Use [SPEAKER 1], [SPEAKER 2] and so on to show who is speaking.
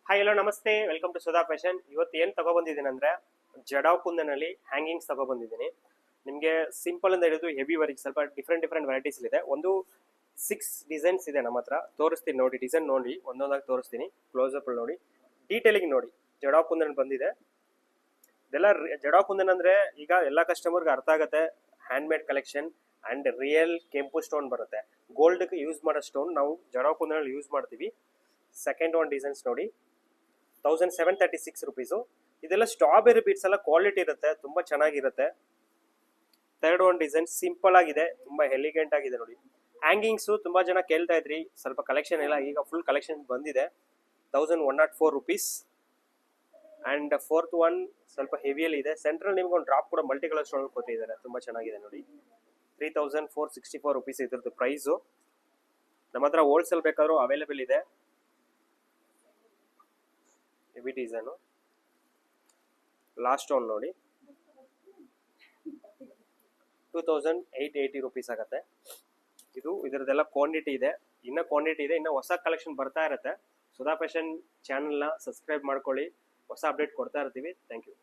[SPEAKER 1] Hi hello ನಮಸ್ತೆ, welcome to Sudha fashion. ಇವತ್ತು ಏನು ತಗೊಬಂದಿದ್ದೀನಿ ಅಂದರೆ ಜಡಾವ್ ಕುಂದನಲ್ಲಿ ಹ್ಯಾಂಗಿಂಗ್ಸ್ ತಗೊಬಂದಿದ್ದೀನಿ. ನಿಮಗೆ ಸಿಂಪಲ್ ಅಂತ ಹಿಡಿದು ಹೆವಿ ವರ್ಕ್ ಸ್ವಲ್ಪ ಡಿಫ್ರೆಂಟ್ ವೆರೈಟೀಸ್ ಇದೆ. ಒಂದು 6 ಡಿಸೈನ್ಸ್ ಇದೆ ನಮ್ಮ ಹತ್ರ. ತೋರಿಸ್ತೀನಿ ನೋಡಿ, ಡಿಸೈನ್ ನೋಡಿ, ಒಂದೊಂದಾಗಿ ತೋರಿಸ್ತೀನಿ. ಕ್ಲೋಸಪ್ ನೋಡಿ, ಡೀಟೇಲಿಂಗ್ ನೋಡಿ. ಜಡಾವ್ ಕುಂದನ್ ಬಂದಿದೆ. ಇದೆಲ್ಲ ಜಡಾವ್ ಕುಂದನ್ ಅಂದರೆ ಈಗ ಎಲ್ಲ ಕಸ್ಟಮರ್ಗೆ ಅರ್ಥ ಆಗುತ್ತೆ. Hand made collection and real ಕೆಂಪು ಸ್ಟೋನ್ ಬರುತ್ತೆ. ಗೋಲ್ಡ್ಗೆ ಯೂಸ್ ಮಾಡೋ ಸ್ಟೋನ್ ನಾವು ಜಡಾವ್ ಕುಂದನಲ್ಲಿ ಯೂಸ್ ಮಾಡ್ತೀವಿ. ಸೆಕೆಂಡ್ ಒನ್ ಡಿಸೈನ್ಸ್ ನೋಡಿ, 1736 ರುಪೀಸು. ಇದೆಲ್ಲ ಸ್ಟ್ರಾಬೆರಿ ಬೀಟ್ಸ್ ಎಲ್ಲ ಕ್ವಾಲಿಟಿ ಇರುತ್ತೆ, ತುಂಬ ಚೆನ್ನಾಗಿರುತ್ತೆ. ಥರ್ಡ್ ಒನ್ ಡಿಸೈನ್ ಸಿಂಪಲ್ ಆಗಿದೆ, ತುಂಬ ಎಲಿಗೆಂಟ್ ಆಗಿದೆ ನೋಡಿ. ಹ್ಯಾಂಗಿಂಗ್ಸು ತುಂಬ ಜನ ಕೇಳ್ತಾ ಇದ್ರಿ, ಸ್ವಲ್ಪ ಕಲೆಕ್ಷನ್ ಎಲ್ಲ ಈಗ ಫುಲ್ ಕಲೆಕ್ಷನ್ ಬಂದಿದೆ. 1104 ರುಪೀಸ್. ಆ್ಯಂಡ್ ಫೋರ್ತ್ ಒನ್ ಸ್ವಲ್ಪ ಹೆವಿಯಲ್ಲಿ ಇದೆ. ಸೆಂಟ್ರಲ್ ನಿಮ್ಗೆ ಒಂದು ಡ್ರಾಪ್ ಕೂಡ ಮಲ್ಟಿ ಕಲರ್ ಸ್ಟೋನ್ ಕೊಟ್ಟಿದ್ದಾರೆ, ತುಂಬ ಚೆನ್ನಾಗಿದೆ ನೋಡಿ. 3464 ರುಪೀಸ್ ಇದ್ರದ್ದು ಪ್ರೈಸು. ನಮ್ಮ ಹತ್ರ ಹೋಲ್ಸೇಲ್ ಬೇಕಾದ್ರೂ ಅವೈಲೇಬಲ್ ಇದೆ. Heavy design. ಲಾಸ್ಟ್ ಒನ್ ನೋಡಿ, 2880 ರುಪೀಸ್ ಆಗುತ್ತೆ. ಇದರದೆಲ್ಲ ಕ್ವಾಂಟಿಟಿ ಇದೆ, ಇನ್ನು ಹೊಸ ಕಲೆಕ್ಷನ್ ಬರ್ತಾ ಇರುತ್ತೆ. ಸುಧಾ ಫ್ಯಾಷನ್ ಚಾನಲ್ನ ಸಬ್ಸ್ಕ್ರೈಬ್ ಮಾಡ್ಕೊಳ್ಳಿ, ಹೊಸ ಅಪ್ಡೇಟ್ ಕೊಡ್ತಾ ಇರ್ತೀವಿ. Thank you.